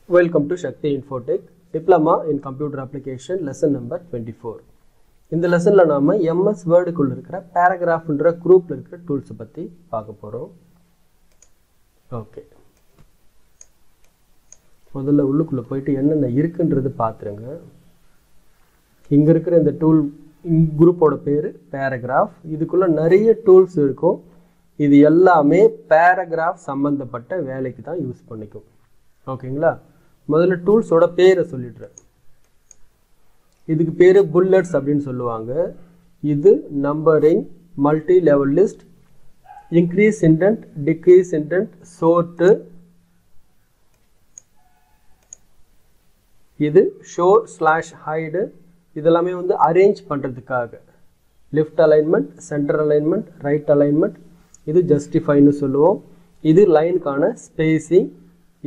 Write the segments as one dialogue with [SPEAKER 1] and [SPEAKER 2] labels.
[SPEAKER 1] Welcome to Shakti Infotech Diploma in Computer Application lesson number 24. இந்த லெசன்ல நாம MS Word குள்ள இருக்கிற paragraphன்ற குரூப்ல இருக்கிற டூல்ஸ் பத்தி பார்க்க போறோம். ஓகே. முதல்ல உள்ளுக்குள்ள போயிட்டு என்னென்ன இருக்குன்றது பாத்துருங்க. இங்க இருக்கிற இந்த டூல் குரூப்போட பேரு paragraph. இதுக்குள்ள நிறைய டூல்ஸ் இருக்கும். இது எல்லாமே paragraph சம்பந்தப்பட்ட வேலைக்கு தான் யூஸ் பண்ணிக்கும். ஓகேங்களா? முதல்ல டூல்ஸோட பேரை சொல்லிடுறேன். இதுக்கு பேரு புல்லட்ஸ் அப்படின்னு சொல்லுவாங்க. இது numbering, multi level list, increase indent, decrease indent, sort. இது ஷோ ஸ்லாஷ் ஹைடு. இதெல்லாமே வந்து அரேஞ்ச் பண்றதுக்காக. Left alignment, centre alignment, right alignment. இது ஜஸ்டிஃபைன்னு சொல்லுவோம். இது லைனுக்கான ஸ்பேசிங்.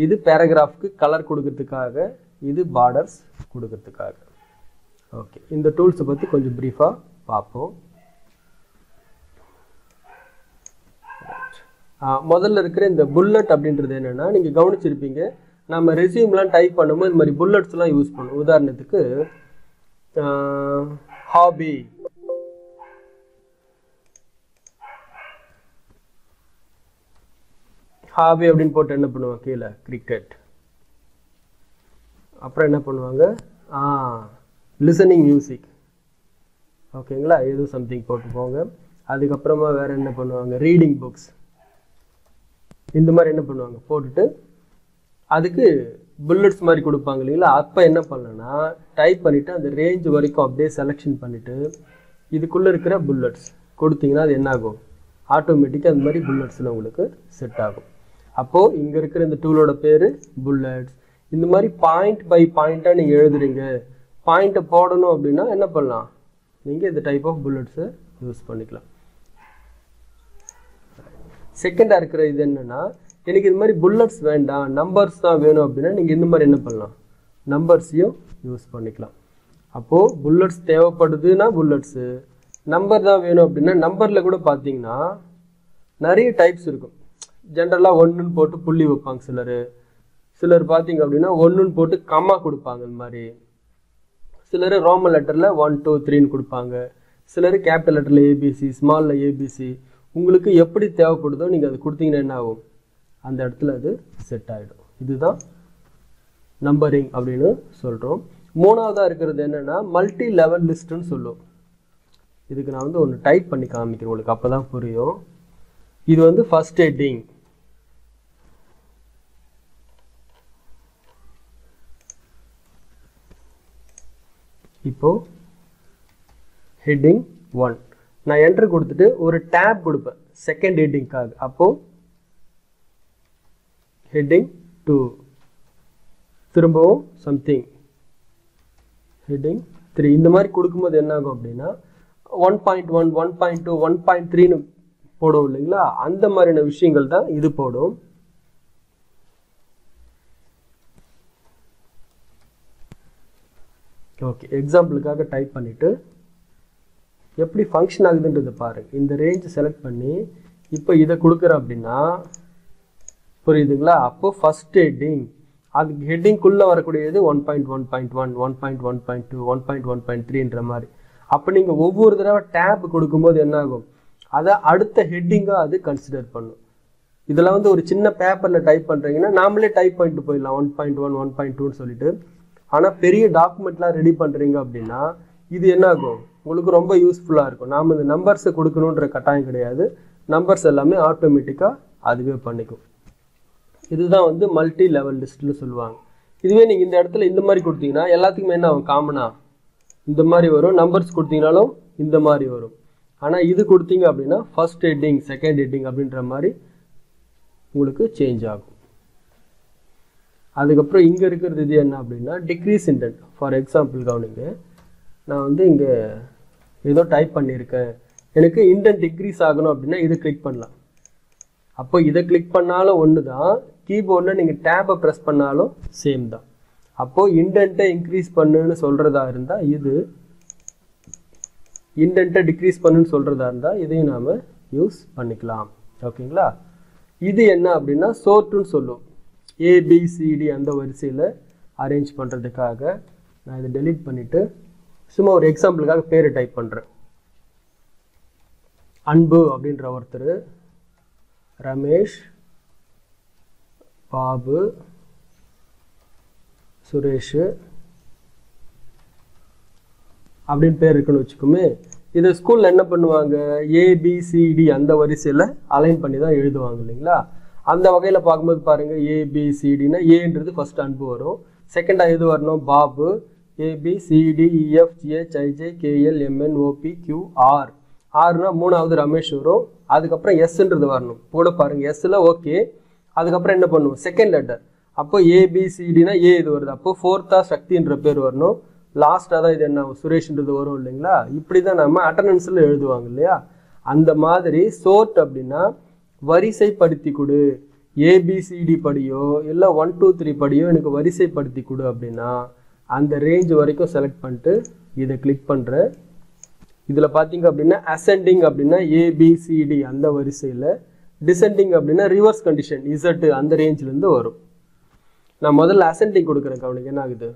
[SPEAKER 1] இது பேராகிராஃப்க்கு கலர் கொடுக்கிறதுக்காக. இது பார்டர்ஸ் கொடுக்கிறதுக்காக. ஓகே, இந்த டூல்ஸை பற்றி கொஞ்சம் ப்ரீஃபாக பார்ப்போம். முதல்ல இருக்கிற இந்த புல்லட் அப்படின்றது என்னென்னா, நீங்கள் கவனிச்சிருப்பீங்க, நம்ம ரெஸ்யூம்லாம் டைப் பண்ணும்போது இந்த மாதிரி புல்லட்ஸ்லாம் யூஸ் பண்ணுவோம். உதாரணத்துக்கு ஹாபி, ஹாபி அப்படின்னு போட்டு என்ன பண்ணுவாங்க, கீழே கிரிக்கெட். அப்புறம் என்ன பண்ணுவாங்க, லிசனிங் மியூசிக். ஓகேங்களா, ஏதோ சம்திங் போட்டு போங்க. அதுக்கப்புறமா வேற என்ன பண்ணுவாங்க, ரீடிங் புக்ஸ். இந்த மாதிரி என்ன பண்ணுவாங்க போட்டுட்டு அதுக்கு புல்லட்ஸ் மாதிரி கொடுப்பாங்க இல்லைங்களா. அப்போ என்ன பண்ணலன்னா, டைப் பண்ணிவிட்டு அந்த ரேஞ்ச் வரைக்கும் அப்படியே செலெக்ஷன் பண்ணிவிட்டு இதுக்குள்ளே இருக்கிற புல்லட்ஸ் கொடுத்தீங்கன்னா அது என்ன ஆகும், ஆட்டோமேட்டிக்காக அந்த மாதிரி புல்லட்ஸில் உங்களுக்கு செட் ஆகும். அப்போது இங்கே இருக்கிற இந்த டூலோட பேர் புல்லட்ஸ். இந்த மாதிரி பாயிண்ட் பை பாயிண்ட்டாக நீங்கள் எழுதுறீங்க, பாயிண்ட்டை போடணும் அப்படின்னா என்ன பண்ணலாம், நீங்கள் இந்த டைப் ஆஃப் புல்லட்ஸை யூஸ் பண்ணிக்கலாம். செகண்டாக இருக்கிற இது என்னென்னா, எனக்கு இது மாதிரி புல்லட்ஸ் வேண்டாம், நம்பர்ஸ் தான் வேணும் அப்படின்னா நீங்கள் இந்த மாதிரி என்ன பண்ணலாம், நம்பர்ஸையும் யூஸ் பண்ணிக்கலாம். அப்போது புல்லட்ஸ் தேவைப்படுதுன்னா புல்லட்ஸு, நம்பர் தான் வேணும் அப்படின்னா நம்பரில் கூட பார்த்தீங்கன்னா நிறைய டைப்ஸ் இருக்கும். ஜென்ரலாக ஒன்றுன்னு போட்டு புள்ளி வைப்பாங்க சிலர் பார்த்தீங்க அப்படின்னா ஒன்றுன்னு போட்டு கம்மா கொடுப்பாங்க. இந்த மாதிரி சிலர் ரோமன் லெட்டரில் 1 2 3ன்னு கொடுப்பாங்க. சிலர் கேபிட்டல் லெட்டரில் ஏபிசி, ஸ்மாலில் ஏபிசி. உங்களுக்கு எப்படி தேவைப்படுதோ நீங்கள் அது கொடுத்தீங்கன்னா என்ன ஆகும், அந்த இடத்துல அது செட் ஆகிடும். இதுதான் நம்பரிங் அப்படின்னு சொல்கிறோம். மூணாவதாக இருக்கிறது என்னென்னா மல்டி லெவல் லிஸ்ட்டுன்னு சொல்லுவோம். இதுக்கு நான் வந்து ஒன்று டைப் பண்ணி காமிக்கிறேன் உங்களுக்கு, அப்போ தான் புரியும். இது வந்து ஃபர்ஸ்ட் ஹெட்டிங். இப்போ ஹெட்டிங் 1 நான் என்டர் கொடுத்துட்டு ஒரு டேப் கொடுப்பேன் செகண்ட் ஹெட்டிங்காக. அப்போ ஹெட்டிங் 2, திரும்பவும் சம்திங் ஹெட்டிங் 3. இந்த மாதிரி கொடுக்கும்போது என்ன ஆகும் அப்படின்னா 1.1 1.2 1.3ன்னு போடும் இல்லைங்களா. அந்த மாதிரியான விஷயங்கள் தான் இது போடும். ஓகே, எக்ஸாம்பிளுக்காக டைப் பண்ணிட்டு எப்படி ஃபங்க்ஷன் ஆகுதுன்றது பாருங்க. இந்த ரேஞ்ச் செலக்ட் பண்ணி இப்போ இதை கொடுக்குறேன் அப்படின்னா புரியுதுங்களா. அப்போ ஃபர்ஸ்ட் ஹெட்டிங், அதுக்கு ஹெட்டிங்குள்ளே வரக்கூடியது 1.1.1 1.1.2 1.1.3ன்ற மாதிரி. அப்போ நீங்கள் ஒவ்வொரு தடவை டேப் கொடுக்கும்போது என்ன ஆகும், அதை அடுத்த ஹெட்டிங்காக அது கன்சிடர் பண்ணும். இதில் வந்து ஒரு சின்ன பேப்பரில் டைப் பண்ணுறீங்கன்னா நாமளே டைப் பண்ணிட்டு போயிடலாம் 1.1 1.2ன்னு சொல்லிட்டு. ஆனால் பெரிய டாக்குமெண்ட்லாம் ரெடி பண்ணுறீங்க அப்படின்னா இது என்ன ஆகும், உங்களுக்கு ரொம்ப யூஸ்ஃபுல்லாக இருக்கும். நாம் இந்த நம்பர்ஸை கொடுக்கணுன்ற கட்டாயம் கிடையாது, நம்பர்ஸ் எல்லாமே ஆட்டோமேட்டிக்காக அதுவே பண்ணிக்கும். இதுதான் வந்து மல்டி லெவல் லிஸ்ட்னு சொல்லுவாங்க. இதுவே நீங்கள் இந்த இடத்துல இந்த மாதிரி கொடுத்தீங்கன்னா எல்லாத்துக்குமே என்ன ஆகும், காமனாக இந்த மாதிரி வரும். நம்பர்ஸ் கொடுத்தீங்கனாலும் இந்த மாதிரி வரும். ஆனால் இது கொடுத்தீங்க அப்படின்னா ஃபர்ஸ்ட் ஹெட்டிங் செகண்ட் ஹெட்டிங் அப்படின்ற மாதிரி உங்களுக்கு சேஞ்ச் ஆகும். அதுக்கப்புறம் இங்கே இருக்கிறது இது என்ன அப்படின்னா டிக்ரீஸ் இண்டென்ட். ஃபார் எக்ஸாம்பிள் கவனிங்க, நான் வந்து இங்கே ஏதோ டைப் பண்ணியிருக்கேன், எனக்கு இண்டென்ட் டிக்ரீஸ் ஆகணும் அப்படின்னா இதை கிளிக் பண்ணலாம். அப்போ இதை கிளிக் பண்ணாலும் ஒன்று தான், கீபோர்டில் நீங்கள் டேப்பை ப்ரெஸ் பண்ணாலும் சேம் தான். அப்போது இண்டென்ட்டை இன்க்ரீஸ் பண்ணுன்னு சொல்கிறதா இருந்தால் இது, இண்டென்ட்டை டிக்ரீஸ் பண்ணுன்னு சொல்கிறதா இருந்தால் இதையும் நாம் யூஸ் பண்ணிக்கலாம். ஓகேங்களா. இது என்ன அப்படின்னா சோர்ட்டுன்னு சொல்லுவோம். ஏபிசிடி அந்த வரிசையில் அரேஞ்ச் பண்ணுறதுக்காக நான் இதை டெலீட் பண்ணிவிட்டு சும்மா ஒரு எக்ஸாம்பிளுக்காக பேர் டைப் பண்ணுறேன். அன்பு அப்படின்ற ஒருத்தர், ரமேஷ், பாபு, சுரேஷ் அப்படின்னு பேர் இருக்குன்னு வச்சுக்கோமே. இதை ஸ்கூலில் என்ன பண்ணுவாங்க, ஏபிசிடி அந்த வரிசையில் அலைன் பண்ணி தான் எழுதுவாங்க இல்லைங்களா. அந்த வகையில் பார்க்கும்போது பாருங்கள், ஏபிசிடினா ஏன்றது ஃபஸ்ட் அன்பு வரும், செகண்டாக எது வரணும் பாபு, ABCDEFGHIJKLMNOPQR, ஆறுனா மூணாவது ரமேஷ் வரும், அதுக்கப்புறம் எஸ்ன்றது வரணும் கூட பாருங்கள். எஸ்ஸில் ஓகே, அதுக்கப்புறம் என்ன பண்ணுவோம் செகண்ட் லெட்டர். அப்போ ஏபிசிடினா ஏ இது வருது, அப்போ ஃபோர்த்தா சக்தின்ற பேர் வரணும், லாஸ்ட்டாக தான் இது என்ன சுரேஷ்ன்றது வரும் இல்லைங்களா. இப்படி தான் நம்ம அட்டண்டன்ஸில் எழுதுவாங்க இல்லையா. அந்த மாதிரி சோர்ட் அப்படின்னா வரிசைப்படுத்தி கொடு, ஏபிசிடி படியோ இல்லை 1 2 3 படியோ எனக்கு வரிசைப்படுத்தி கொடு அப்படின்னா அந்த ரேஞ்ச் வரைக்கும் செலக்ட் பண்ணிட்டு இதை கிளிக் பண்ணுறேன். இதில் பார்த்தீங்க அப்படின்னா அசெண்டிங் அப்படின்னா ஏபிசிடி அந்த வரிசையில், டிசெண்டிங் அப்படின்னா ரிவர்ஸ் கண்டிஷன் இசட்டு அந்த ரேஞ்சிலேருந்து வரும். நான் முதல்ல அசெண்டிங் கொடுக்குறேன், கவனிக்க என்ன ஆகுது,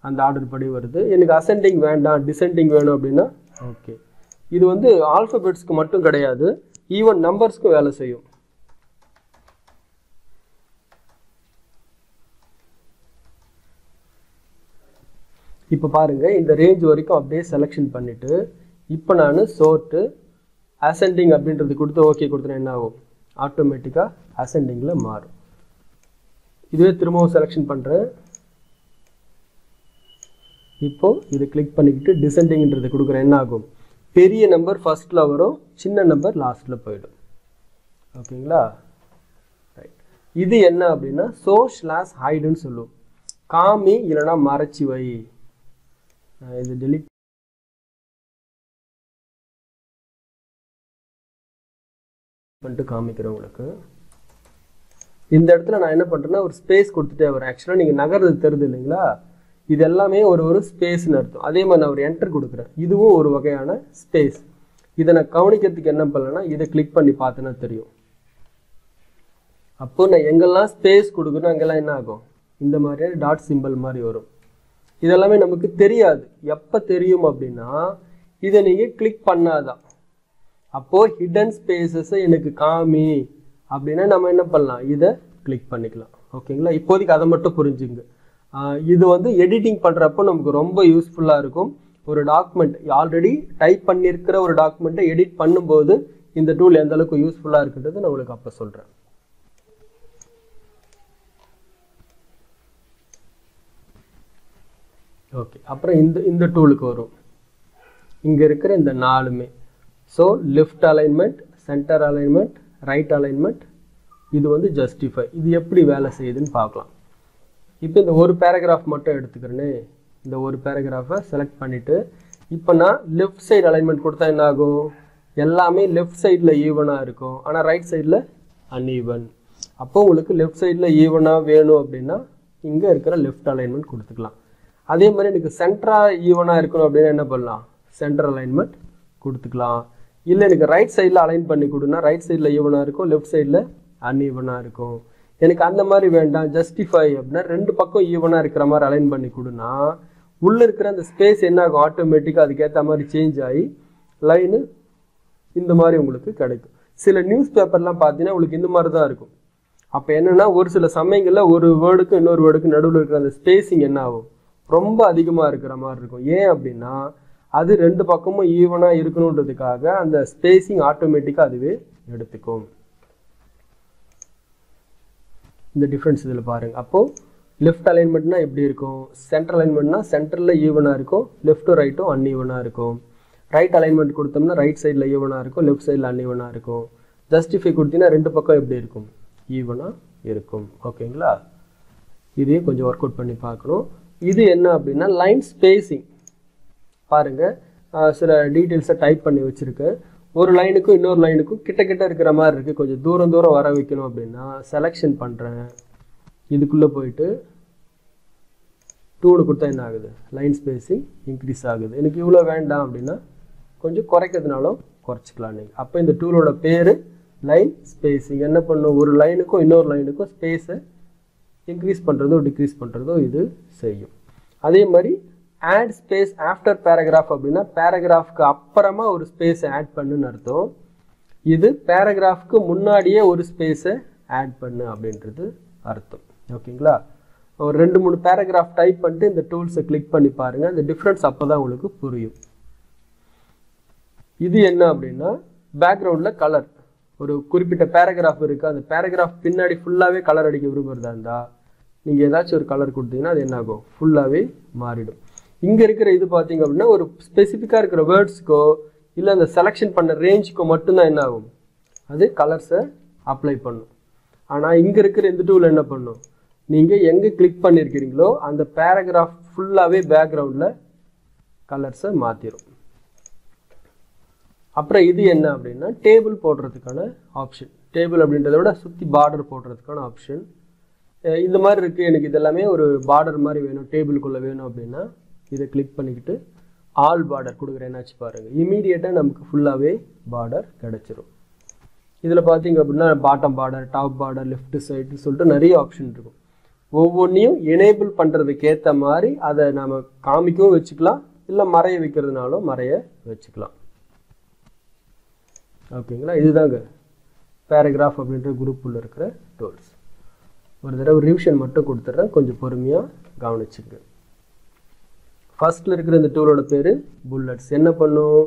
[SPEAKER 1] அந்த ஆர்டர் படி வருது. எனக்கு அசெண்டிங் வேண்டாம் டிசெண்டிங் வேணும் அப்படின்னா ஓகே. இது வந்து ஆல்ஃபபெட்ஸ்க்கு மட்டும் கிடையாது, ஈவன் நம்பர்ஸ்க்கும் வேலை செய்யும். இப்போ பாருங்க, இந்த ரேஞ்ச் வரைக்கும் அப்படியே செலெக்ஷன் பண்ணிட்டு இப்போ நான் சோர்ட்டு அசெண்டிங் அப்படின்றது கொடுத்து ஓகே கொடுத்துனா என்ன ஆகும், ஆட்டோமேட்டிக்காக அசெண்டிங்கில் மாறும். இதுவே திரும்பவும் செலெக்ஷன் பண்ணுறேன். இப்போ இது கிளிக் பண்ணிக்கிட்டு டிசெண்டிங்ன்றது கொடுக்குறேன், என்ன ஆகும், பெரிய நம்பர் ஃபர்ஸ்ட்ல வரும், சின்ன நம்பர் லாஸ்ட்ல போயிடும். ஓகேங்களா. ரைட். இது என்ன அப்படின்னா /hide சொல்லுவோம், காமி இல்லைனா மறைச்சி வை. இது டெலிட் பண்ணிட்டு காமிக்கிறேன் உங்களுக்கு. இந்த இடத்துல நான் என்ன பண்றேன்னா ஒரு ஸ்பேஸ் கொடுத்துட்டே வரேன். ஆக்சுவலாக நீங்கள் நகர்றது தெரியுது இல்லைங்களா, இது எல்லாமே ஒரு ஸ்பேஸ்ன்னு அர்த்தம். அதே மாதிரி நான் ஒரு என்டர் கொடுக்குறேன், இதுவும் ஒரு வகையான ஸ்பேஸ். இதை நான் கவனிக்கிறதுக்கு என்ன பண்ணலன்னா இதை கிளிக் பண்ணி பார்த்தேன்னா தெரியும். அப்போ நான் எங்கெல்லாம் ஸ்பேஸ் கொடுக்குறேன் அங்கெல்லாம் என்ன ஆகும், இந்த மாதிரியான டாட் சிம்பிள் மாதிரி வரும். இதெல்லாமே நமக்கு தெரியாது. எப்போ தெரியும் அப்படின்னா இதை நீங்கள் கிளிக் பண்ணாதான். அப்போது ஹிடன் ஸ்பேசஸை எனக்கு காமி அப்படின்னா நம்ம என்ன பண்ணலாம், இதை கிளிக் பண்ணிக்கலாம். ஓகேங்களா. இப்போதைக்கு அதை மட்டும் புரிஞ்சுங்க. இது வந்து எடிட்டிங் பண்ணுறப்போ நமக்கு ரொம்ப யூஸ்ஃபுல்லாக இருக்கும். ஒரு டாக்குமெண்ட் ஆல்ரெடி டைப் பண்ணியிருக்கிற ஒரு டாக்குமெண்ட்டை எடிட் பண்ணும்போது இந்த டூல் எந்த அளவுக்கு யூஸ்ஃபுல்லாக இருக்குன்றது நான் உங்களுக்கு அப்போ சொல்கிறேன். ஓகே. அப்புறம் இந்த டூலுக்கு வரும். இங்கே இருக்கிற இந்த 4மே so left alignment, centre alignment, right alignment, இது வந்து ஜஸ்டிஃபை. இது எப்படி வேலை செய்யுதுன்னு பார்க்கலாம். இப்போ இந்த ஒரு பேராகிராஃப் மட்டும் எடுத்துக்கிறேன்னு, இந்த ஒரு பேராகிராஃபை செலக்ட் பண்ணிவிட்டு இப்போ நான் லெஃப்ட் சைடு அலைன்மெண்ட் கொடுத்தா என்ன ஆகும், எல்லாமே லெஃப்ட் சைடில் ஈவனாக இருக்கும், ஆனால் ரைட் சைடில் அன்ஈவன். அப்போ உங்களுக்கு லெஃப்ட் சைடில் ஈவனாக வேணும் அப்படின்னா இங்கே இருக்கிற லெஃப்ட் அலைன்மெண்ட் கொடுத்துக்கலாம். அதே மாதிரி எனக்கு சென்டராக ஈவனாக இருக்கணும் அப்படின்னா என்ன பண்ணலாம், சென்டர் அலைன்மெண்ட் கொடுத்துக்கலாம். இல்லை எனக்கு ரைட் சைடில் அலைன் பண்ணி கொடுனா ரைட் சைடில் ஈவனாக இருக்கும், லெஃப்ட் சைடில் அன்ஈவனாக இருக்கும். எனக்கு அந்த மாதிரி வேண்டாம், ஜஸ்டிஃபை அப்படின்னா 2 பக்கம் ஈவனாக இருக்கிற மாதிரி அலைன் பண்ணி கொடுனா உள்ளே இருக்கிற அந்த ஸ்பேஸ் என்ன ஆகும், ஆட்டோமேட்டிக்காக அதுக்கேற்ற மாதிரி சேஞ்ச் ஆகி லைனு இந்த மாதிரி உங்களுக்கு கிடைக்கும். சில நியூஸ் பேப்பர்லாம் பார்த்தீங்கன்னா உங்களுக்கு இந்த மாதிரி தான் இருக்கும். அப்போ என்னென்னா ஒரு சில சமயங்களில் ஒரு வேர்டுக்கும் இன்னொரு வேர்டுக்கு நடுவில் இருக்கிற அந்த ஸ்பேஸிங் என்ன ஆகும், ரொம்ப அதிகமாக இருக்கிற மாதிரி இருக்கும். ஏன் அப்படின்னா அது 2 பக்கமும் ஈவனாக இருக்கணுன்றதுக்காக அந்த ஸ்பேஸிங் ஆட்டோமேட்டிக்காக அதுவே எடுத்துக்கும். இந்த டிஃப்ரென்ஸ் இதில் பாருங்கள். அப்போது லெஃப்ட் அலைன்மெண்ட்னா எப்படி இருக்கும், சென்டர் அலைன்மெண்ட்னா சென்டரில் ஈவனாக இருக்கும், லெஃப்ட்டும் ரைட்டும் அன்ஈவனாக இருக்கும். ரைட் அலைன்மெண்ட் கொடுத்தோம்னா ரைட் சைடில் ஈவனாக இருக்கும், லெஃப்ட் சைடில் அன்ஈவனாக இருக்கும். ஜஸ்டிஃபை கொடுத்தீங்கன்னா 2 பக்கம் எப்படி இருக்கும், ஈவனாக இருக்கும். ஓகேங்களா. இதையும் கொஞ்சம் ஒர்க் அவுட் பண்ணி பார்க்கணும். இது என்ன அப்படின்னா லைன் ஸ்பேஸிங் பாருங்கள். சில டீட்டெயில்ஸை டைப் பண்ணி வச்சுருக்கேன். ஒரு லைனுக்கும் இன்னொரு லைனுக்கும் கிட்ட இருக்கிற மாதிரி இருக்குது, கொஞ்சம் தூரம் வர வைக்கணும் அப்படின்னா செலெக்ஷன் பண்ணுறேன். இதுக்குள்ளே போயிட்டு 2 கொடுத்தா என்ன ஆகுது, லைன் ஸ்பேஸிங் இன்க்ரீஸ் ஆகுது. எனக்கு இவ்வளோ வேண்டாம் அப்படின்னா கொஞ்சம் குறைக்கிறதுனாலும் குறைச்சிக்கலாம் நீங்கள். அப்போ இந்த டூலோட பேர் லைன் ஸ்பேஸிங். என்ன பண்ணும், ஒரு லைனுக்கும் இன்னொரு லைனுக்கும் ஸ்பேஸை இன்க்ரீஸ் பண்ணுறதோ டிக்ரீஸ் பண்ணுறதோ இது செய்யும். அதே மாதிரி ஆட் ஸ்பேஸ் ஆஃப்டர் பேராகிராஃப் அப்படின்னா பேராகிராஃப்க்கு அப்புறமா ஒரு ஸ்பேஸை ஆட் பண்ணுன்னு அர்த்தம். இது பேராகிராஃப்க்கு முன்னாடியே ஒரு ஸ்பேஸை ஆட் பண்ணு அப்படின்றது அர்த்தம். ஓகேங்களா? ஒரு 2-3 பேராகிராஃப் டைப் பண்ணிட்டு இந்த டூல்ஸை கிளிக் பண்ணி பாருங்கள். அந்த டிஃப்ரென்ஸ் அப்போ தான் உங்களுக்கு புரியும். இது என்ன அப்படின்னா பேக்ரவுண்டில் கலர். ஒரு குறிப்பிட்ட பேராகிராஃப் இருக்குது, அந்த பேராகிராஃப் பின்னாடி ஃபுல்லாகவே கலர் அடிக்க விரும்புகிறதா இருந்தால் நீங்கள் ஏதாச்சும் ஒரு கலர் கொடுத்தீங்கன்னா அது என்ன ஆகும், ஃபுல்லாகவே மாறிடும். இங்கே இருக்கிற இது பார்த்தீங்க அப்படின்னா ஒரு ஸ்பெசிஃபிக்காக இருக்கிற வேர்ட்ஸுக்கோ இல்லை அந்த செலெக்ஷன் பண்ண ரேஞ்சுக்கோ மட்டும்தான் என்ன ஆகும், அது கலர்ஸை அப்ளை பண்ணும். ஆனால் இங்கே இருக்கிற இந்த டூல் என்ன பண்ணும், நீங்கள் எங்கே கிளிக் பண்ணியிருக்கிறீங்களோ அந்த பேராகிராஃப் ஃபுல்லாகவே பேக்ரவுண்டில் கலர்ஸை மாற்றிடும். அப்புறம் இது என்ன அப்படின்னா டேபிள் போடுறதுக்கான ஆப்ஷன். டேபிள் அப்படின்றத விட சுற்றி பார்டர் போடுறதுக்கான ஆப்ஷன். இந்த மாதிரி இருக்குது, எனக்கு இதெல்லாமே ஒரு பார்டர் மாதிரி வேணும், டேபிளுக்குள்ளே வேணும் அப்படின்னா இதை கிளிக் பண்ணிக்கிட்டு ஆல் பார்டர் கொடுக்குறேன். என்னாச்சு பாருங்கள், இமீடியட்டாக நமக்கு ஃபுல்லாகவே பார்டர் கிடச்சிரும். இதில் பார்த்தீங்க அப்படின்னா bottom border, top border, left side சொல்லிட்டு நிறைய ஆப்ஷன் இருக்கும். ஒவ்வொன்றையும் எனேபிள் பண்ணுறதுக்கு ஏற்ற மாதிரி அதை நம்ம காமிக்கவும் வச்சுக்கலாம், இல்லை மறைய வைக்கிறதுனாலும் மறைய வச்சுக்கலாம். ஓகேங்களா? இதுதாங்க பேராகிராஃப் அப்படின்ற குரூப்பில் இருக்கிற டூல்ஸ். ஒரு தடவை ரிவிஷன் மட்டும் கொடுத்துட்றேன், கொஞ்சம் பொறுமையாக கவனிச்சுங்க. ஃபர்ஸ்ட்டில் இருக்கிற இந்த டூலோட பேர் புல்லட்ஸ். என்ன பண்ணும்,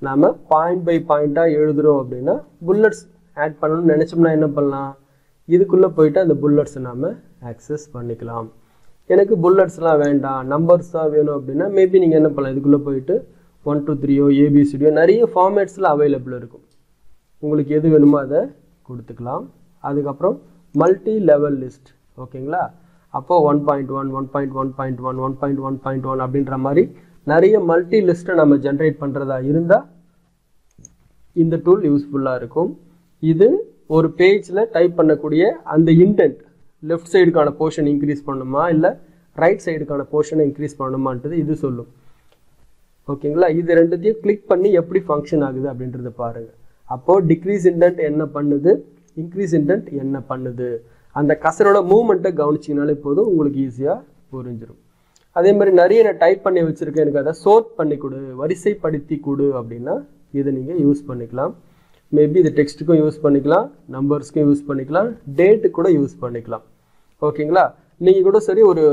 [SPEAKER 1] நாம் பாயிண்ட் பை பாயிண்ட்டாக எழுதுகிறோம் அப்படின்னா புல்லட்ஸ் ஆட் பண்ணணும்னு நினச்சோம்னா என்ன பண்ணலாம், இதுக்குள்ளே போயிட்டு அந்த புல்லட்ஸை நாம் ஆக்சஸ் பண்ணிக்கலாம். எனக்கு புல்லட்ஸ்லாம் வேண்டாம், நம்பர்ஸ் தான் வேணும் அப்படின்னா மேபி நீங்கள் என்ன பண்ணலாம், இதுக்குள்ளே போயிட்டு 1 2 3 ஏபிசிடியோ நிறைய ஃபார்மேட்ஸில் அவைலபிள் இருக்கும். உங்களுக்கு எது வேணுமோ அதை கொடுத்துக்கலாம். அதுக்கப்புறம் மல்டி லெவல் லிஸ்ட். ஓகேங்களா? அப்போது 1.1 1.1.1 1.1.1 அப்படின்ற மாதிரி நிறைய மல்டி லிஸ்ட்டை நம்ம ஜென்ரேட் பண்ணுறதா இருந்தால் இந்த டூல் யூஸ்ஃபுல்லாக இருக்கும். இது ஒரு பேஜில் டைப் பண்ணக்கூடிய அந்த இன்டென்ட் லெஃப்ட் சைடுக்கான போர்ஷன் இன்க்ரீஸ் பண்ணணுமா இல்லை ரைட் சைடுக்கான போர்ஷனை இன்க்ரீஸ் பண்ணணுமான்றது இது சொல்லும். ஓகேங்களா? இது ரெண்டுத்தையும் கிளிக் பண்ணி எப்படி ஃபங்க்ஷன் ஆகுது அப்படின்றத பாருங்கள். அப்போது டிக்ரீஸ் இன்டென்ட் என்ன பண்ணுது, இன்க்ரீஸ் இன்டென்ட் என்ன பண்ணுது, அந்த கசரோட மூவ்மெண்ட்டை கவனிச்சிங்கனாலே போதும், உங்களுக்கு ஈஸியாக புரிஞ்சிடும். அதே மாதிரி நிறைய நான் டைப் பண்ணி வச்சுருக்கேன், எனக்கு அதை சோர்ட் பண்ணி கொடு, வரிசைப்படுத்தி கொடு அப்படின்னா இதை நீங்கள் யூஸ் பண்ணிக்கலாம். மேபி இது டெக்ஸ்ட்டுக்கும் யூஸ் பண்ணிக்கலாம், நம்பர்ஸ்க்கும் யூஸ் பண்ணிக்கலாம், டேட்டுக்கு கூட யூஸ் பண்ணிக்கலாம். ஓகேங்களா? நீங்கள் கூட சரி ஒரு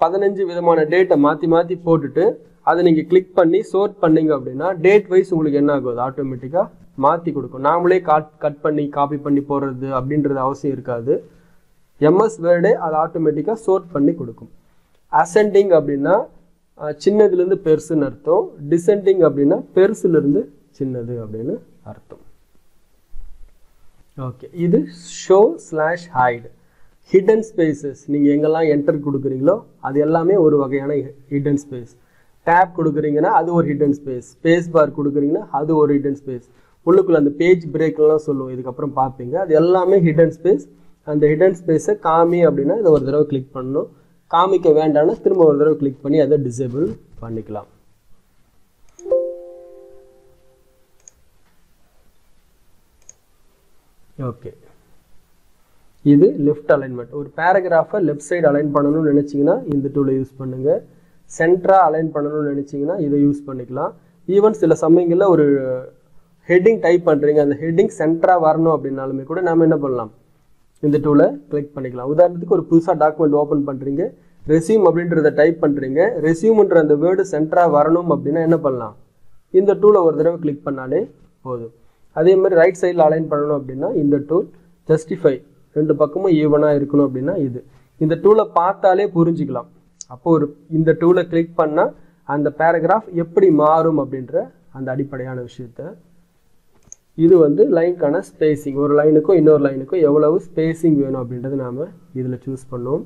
[SPEAKER 1] 15 விதமான டேட்டை மாற்றி மாற்றி போட்டுட்டு அதை நீங்கள் கிளிக் பண்ணி சோர்ட் பண்ணிங்க அப்படின்னா டேட் வைஸ் உங்களுக்கு என்ன ஆகுது, ஆட்டோமேட்டிக்காக மாற்றி கொடுக்கும். நாமளே கட் பண்ணி காப்பி பண்ணி போடுறது அப்படின்றது அவசியம் இருக்காது. எம்எஸ் வேர்டே அதை ஆட்டோமேட்டிக்காக சோர்ட் பண்ணி கொடுக்கும். அசெண்டிங் அப்படின்னா சின்னதுலேருந்து பெருசுன்னு அர்த்தம், டிசெண்டிங் அப்படின்னா பெருசுலேருந்து சின்னது அப்படின்னு அர்த்தம். ஓகே, இது show slash hide. Hidden spaces நீங்கள் எங்கெல்லாம் என்டர் கொடுக்குறீங்களோ அது எல்லாமே ஒரு வகையான ஹிடன் ஸ்பேஸ். டேப் கொடுக்குறீங்கன்னா அது ஒரு ஹிடன் ஸ்பேஸ், ஸ்பேஸ் பார் கொடுக்குறீங்கன்னா அது ஒரு ஹிடன் ஸ்பேஸ். உள்ளுக்குள்ள அந்த பேஜ் பிரேக்லாம் சொல்லுவோம், இதுக்கப்புறம் பார்ப்பீங்க. அது எல்லாமே ஹிடன் ஸ்பேஸ். அந்த ஹிடன் ஸ்பேஸை காமி அப்படின்னா இதை ஒரு தடவை கிளிக் பண்ணணும், காமிக்க வேண்டாம்னா திரும்ப ஒரு தடவை கிளிக் பண்ணி அதை டிசேபிள் பண்ணிக்கலாம். ஓகே, இது லெஃப்ட் அலைன்மெண்ட். ஒரு பேராகிராஃபை லெஃப்ட் சைடு அலைன் பண்ணணும்னு நினச்சிங்கன்னா இந்த டூலை யூஸ் பண்ணுங்கள். சென்டராக அலைன் பண்ணணும்னு நினச்சிங்கன்னா இதை யூஸ் பண்ணிக்கலாம். ஈவன் சில சமயங்களில் ஒரு ஹெட்டிங் டைப் பண்ணுறீங்க, அந்த ஹெட்டிங் சென்டராக வரணும் அப்படின்னாலுமே கூட நாம் என்ன பண்ணலாம், இந்த டூலை கிளிக் பண்ணிக்கலாம். உதாரணத்துக்கு ஒரு புதுசாக டாக்குமெண்ட் ஓப்பன் பண்ணுறீங்க, ரெஸ்யூம் அப்படின்றத டைப் பண்ணுறீங்க, ரெஸ்யூம்ன்ற அந்த வேர்டு சென்டராக வரணும் அப்படின்னா என்ன பண்ணலாம், இந்த டூலை ஒரு தடவை கிளிக் பண்ணாலே போதும். அதே மாதிரி ரைட் சைடில் அலைன் பண்ணணும் அப்படின்னா இந்த டூல். ஜஸ்டிஃபை, 2 பக்கமும் ஈவனாக இருக்கணும் அப்படின்னா இது. இந்த டூலை பார்த்தாலே புரிஞ்சிக்கலாம். அப்போ இந்த டூலை கிளிக் பண்ணால் அந்த பேராகிராஃப் எப்படி மாறும் அப்படின்ற அந்த அடிப்படையான விஷயத்த. இது லைனுக்கான ஸ்பேசிங், ஒரு லைனுக்கும் இன்னொரு லைனுக்கும் எவ்வளவு ஸ்பேசிங் வேணும் அப்படின்றது நாம் இதில் சூஸ் பண்ணுவோம்.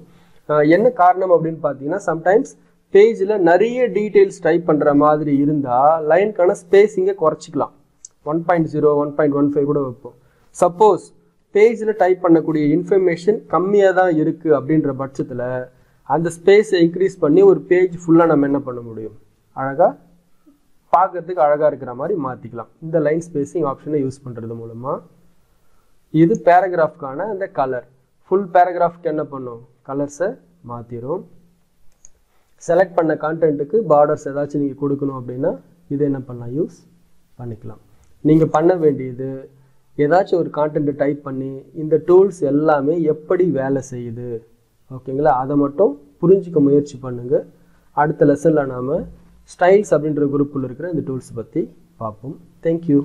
[SPEAKER 1] என்ன காரணம் அப்படின்னு பார்த்தீங்கன்னா சம்டைம்ஸ் பேஜில் நிறைய டீட்டெயில்ஸ் டைப் பண்ணுற மாதிரி இருந்தால் லைனுக்கான ஸ்பேசிங்கை குறைச்சிக்கலாம். 1.0 1.15 கூட வைப்போம். சப்போஸ் பேஜில் டைப் பண்ணக்கூடிய இன்ஃபர்மேஷன் கம்மியாக தான் இருக்குது அப்படின்ற பட்சத்தில் அந்த ஸ்பேஸை இன்க்ரீஸ் பண்ணி ஒரு பேஜ் ஃபுல்லாக நம்ம என்ன பண்ண முடியும், அழகாக பார்க்கறதுக்கு அழகாக இருக்கிற மாதிரி மாற்றிக்கலாம் இந்த லைன் ஸ்பேசிங் ஆப்ஷனை யூஸ் பண்ணுறது மூலமாக. இது பேராகிராஃப்கான அந்த கலர். ஃபுல் பேராகிராஃப்க்கு என்ன பண்ணும், கலர்ஸை மாற்றிடும். செலக்ட் பண்ண கான்டென்ட்டுக்கு பார்டர்ஸ் ஏதாச்சும் நீங்கள் கொடுக்கணும் அப்படின்னா இதை என்ன பண்ணலாம், யூஸ் பண்ணிக்கலாம். நீங்கள் பண்ண வேண்டியது ஏதாச்சும் ஒரு கான்டென்ட்டை டைப் பண்ணி இந்த டூல்ஸ் எல்லாமே எப்படி வேலை செய்யுது, ஓகேங்களா, அதை மட்டும் புரிஞ்சிக்க முயற்சி பண்ணுங்கள். அடுத்த லெசனில் நாம் ஸ்டைல்ஸ் அப்படின்ற குரூப்பில் இருக்கிற இந்த டூல்ஸ் பற்றி பார்ப்போம். தேங்க்யூ.